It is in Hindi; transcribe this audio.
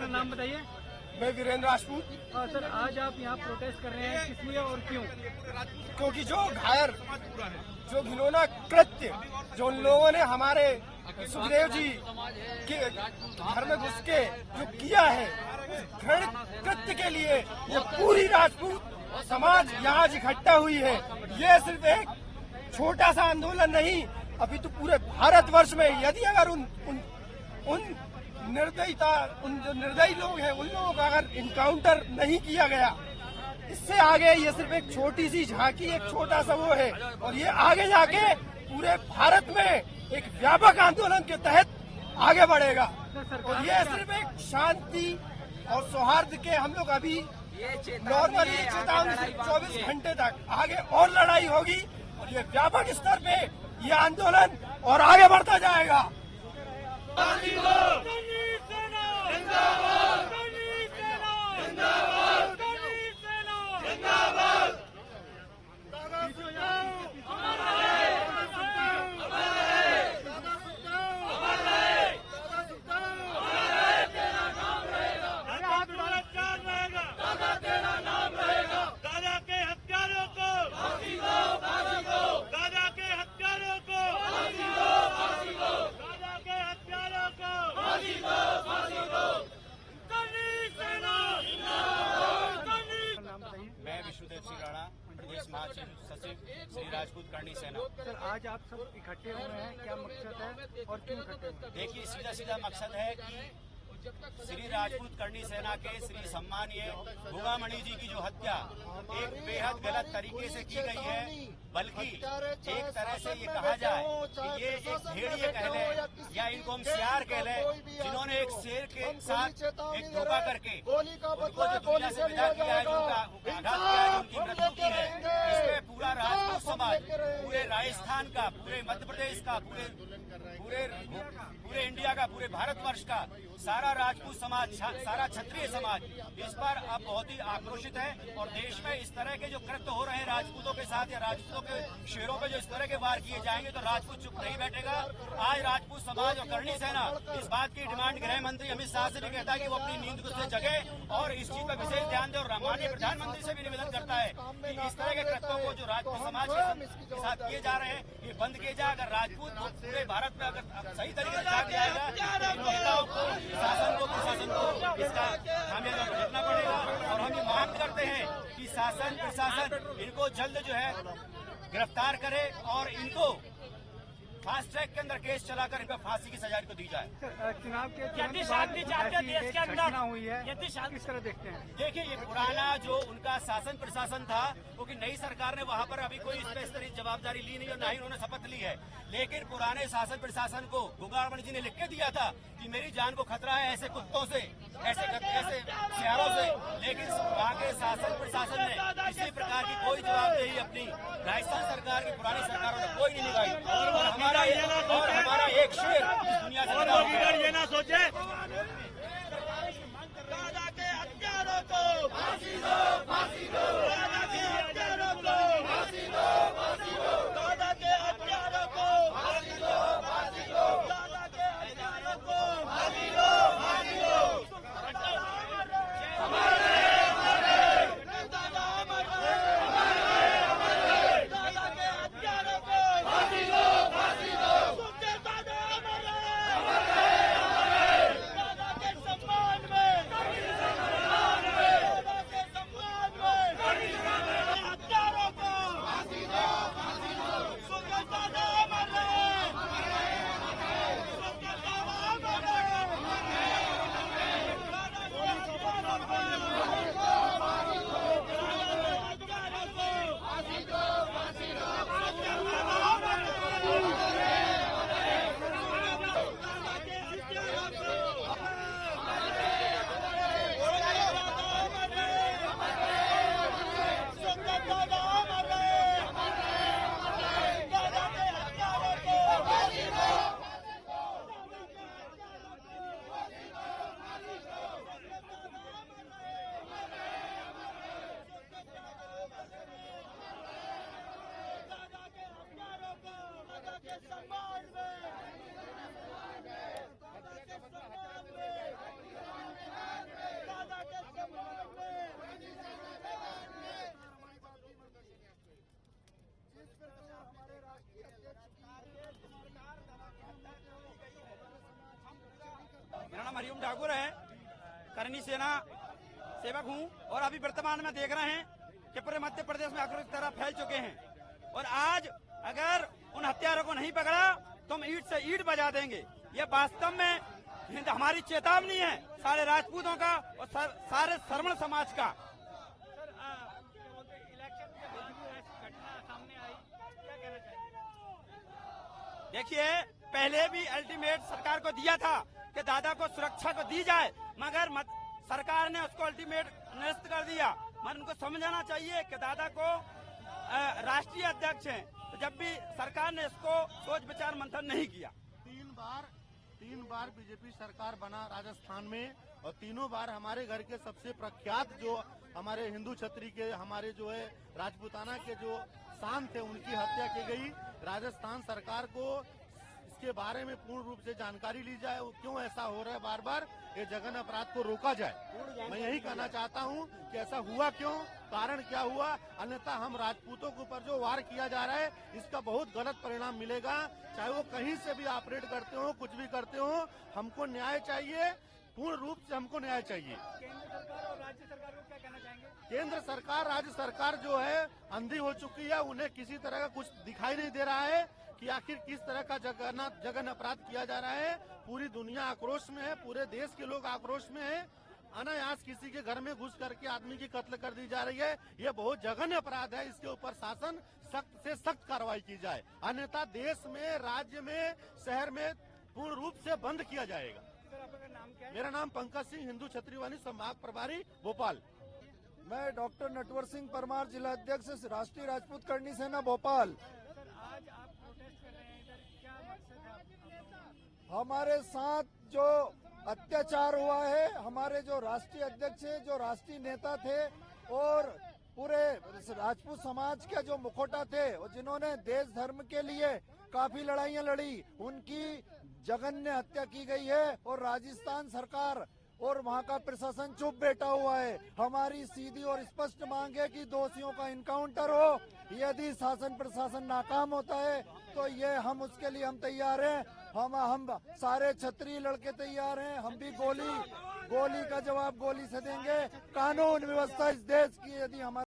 अपना नाम बताइए। मैं वीरेंद्र राजपूत। सर, आज आप यहाँ प्रोटेस्ट कर रहे हैं, किस लिए और क्यों? क्योंकि जो घिनौना कृत्य जो उन लोगों ने हमारे सुखदेव जी के घर में घुस के जो किया है, घृणित कृत्य के लिए ये पूरी राजपूत समाज यहाँ इकट्ठा हुई है। ये सिर्फ एक छोटा सा आंदोलन नहीं, अभी तो पूरे भारतवर्ष में यदि अगर उन जो निर्दयी लोग हैं उन लोगों का अगर इनकाउंटर नहीं किया गया, इससे आगे ये सिर्फ एक छोटी सी झांकी, एक छोटा सा वो है, और ये आगे जाके पूरे भारत में एक व्यापक आंदोलन के तहत आगे बढ़ेगा। और ये सिर्फ एक शांति और सौहार्द के हम लोग अभी नॉर्मली चेतावनी से 24 घंटे तक आगे और लड़ाई होगी, और ये व्यापक स्तर पे ये आंदोलन और आगे बढ़ता जाएगा। प्रदेश महासचिव सचिव श्री राजपूत करनी सेना। सर, आज आप सब इकट्ठे हुए हैं, क्या मकसद है और क्यों इकट्ठे हुए हैं? देखिए, सीधा मकसद है कि श्री राजपूत करनी सेना के श्री सम्मानीय भुगामणि जी की जो हत्या एक बेहद गलत तरीके से की गई है, बल्कि एक तरह से ये कहा जाए कि ये एक भेड़िए कह ले या इनको हम सियार कह ले, जिन्होंने एक शेर के साथ एक धोखा करके उनको जो दुनिया से विदा किया है, उनका आघात किया है, उनकी मृत्यु की है। इसमें पूरा राजपूत समाज, पूरे राजस्थान का, पूरे मध्य प्रदेश का, पूरे इंडिया का, पूरे भारतवर्ष का सारा राजपूत समाज, सारा क्षत्रिय समाज इस पर अब बहुत ही आक्रोशित है। और देश में इस तरह के जो कृत्य हो रहे हैं राजपूतों के साथ या राजपूतों के शेरों पे जो इस तरह के वार किए जाएंगे तो राजपूत चुप नहीं बैठेगा। आज राजपूत समाज और करनी सेना इस बात की डिमांड गृह मंत्री अमित शाह से भी कहता है कि वो अपनी नींद को जगे और इस चीज पर विशेष ध्यान दे, और माननीय प्रधानमंत्री से भी निवेदन करता है कि इस तरह के कृत्यों को जो राजपूत समाज के साथ किए जा रहे हैं ये बंद किए जाए। अगर राजपूत पूरे भारत में अगर सही तरीके से जाग जाएगा तो इन महिलाओं को, शासन को, प्रशासन को इसका खामियाजा भुगतना पड़ेगा। और हम ये मांग करते हैं कि शासन प्रशासन इनको जल्द जो है गिरफ्तार करे और इनको फास्ट ट्रैक के अंदर केस चलाकर इनको फांसी की सजा को दी जाए। चुनाव के यदि शांति चाहते हैं देश के अंदर हुई है, यदि शांति किस तरह देखते हैं? देखिए, ये पुराना जो उनका शासन प्रशासन था, क्योंकि नई सरकार ने वहाँ पर अभी कोई इस तरह जवाबदारी ली नहीं और न ही उन्होंने शपथ ली है। लेकिन पुराने शासन प्रशासन को भुगामणि जी ने लिख के दिया था कि मेरी जान को खतरा है ऐसे कुत्तों से, ऐसे सियारों से, लेकिन वहाँ के शासन प्रशासन ने किसी प्रकार की कोई जवाबदेही अपनी राजस्थान सरकार की पुरानी सरकारों ने कोई नहीं निभाई। और हमारा एक शेर इस दुनिया से विदा हो गया। ये ना सोचे हरिओम ठाकुर है, करनी सेना सेवक हूँ और अभी वर्तमान में देख रहे हैं कि पूरे मध्य प्रदेश में आक्रोश की तरह फैल चुके हैं और आज अगर उन हत्यारों को नहीं पकड़ा तो हम ईंट से ईंट बजा देंगे। ये वास्तव में हमारी चेतावनी है सारे राजपूतों का और सारे श्रमण समाज का। सर क्या बोलते हैं, इलेक्शन के बाद ऐसी घटना सामने आई, क्या कहना चाहेंगे? देखिए, पहले भी अल्टीमेट सरकार को दिया था कि दादा को सुरक्षा को दी जाए, मगर सरकार ने उसको अल्टीमेट निरस्त कर दिया। मगर उनको समझाना चाहिए कि दादा को राष्ट्रीय अध्यक्ष हैं, तो जब भी सरकार ने इसको सोच विचार मंथन नहीं किया। तीन बार बीजेपी सरकार बना राजस्थान में और तीनों बार हमारे घर के सबसे प्रख्यात जो हमारे हिंदू छत्री के हमारे जो है राजपूताना के जो शान थे उनकी हत्या की गई। राजस्थान सरकार को इसके बारे में पूर्ण रूप से जानकारी ली जाए, क्यों ऐसा हो रहा है बार बार, ये जघन्य अपराध को रोका जाए। मैं यही कहना चाहता हूँ कि ऐसा हुआ क्यों, कारण क्या हुआ, अन्यथा हम राजपूतों के ऊपर जो वार किया जा रहा है इसका बहुत गलत परिणाम मिलेगा। चाहे वो कहीं से भी ऑपरेट करते हो, कुछ भी करते हो, हमको न्याय चाहिए, पूर्ण रूप से हमको न्याय चाहिए। केंद्र सरकार और राज्य सरकार को क्या कहना चाहेंगे? केंद्र सरकार, राज्य सरकार जो है अंधी हो चुकी है, उन्हें किसी तरह का कुछ दिखाई नहीं दे रहा है कि आखिर किस तरह का जघन्य अपराध किया जा रहा है। पूरी दुनिया आक्रोश में है, पूरे देश के लोग आक्रोश में है। अनायास किसी के घर में घुस करके आदमी की कत्ल कर दी जा रही है, ये बहुत जघन्य अपराध है। इसके ऊपर शासन सख्त से सख्त कार्रवाई की जाए, अन्यथा देश में, राज्य में, शहर में पूर्ण रूप से बंद किया जाएगा। सर आपका नाम क्या है? मेरा नाम पंकज सिंह, हिंदू छत्रीवाणी संभाग प्रभारी भोपाल। मैं डॉक्टर नटवर सिंह परमार, जिला अध्यक्ष राष्ट्रीय राजपूत करनी सेना भोपाल। सर आज आप प्रोटेस्ट कर रहे हैं, इधर क्या मकसद है आपका? हमारे साथ जो अत्याचार हुआ है, हमारे जो राष्ट्रीय अध्यक्ष है, जो राष्ट्रीय नेता थे और पूरे राजपूत समाज के जो मुखोटा थे और जिन्होंने देश धर्म के लिए काफी लड़ाइयां लड़ी, उनकी जघन्य हत्या की गई है और राजस्थान सरकार और वहां का प्रशासन चुप बैठा हुआ है। हमारी सीधी और स्पष्ट मांग है कि दोषियों का इनकाउंटर हो। यदि शासन प्रशासन नाकाम होता है तो ये हम उसके लिए हम तैयार हैं। हम सारे क्षत्रिय लड़के तैयार हैं। हम भी गोली का जवाब गोली से देंगे। कानून व्यवस्था इस देश की यदि हमारे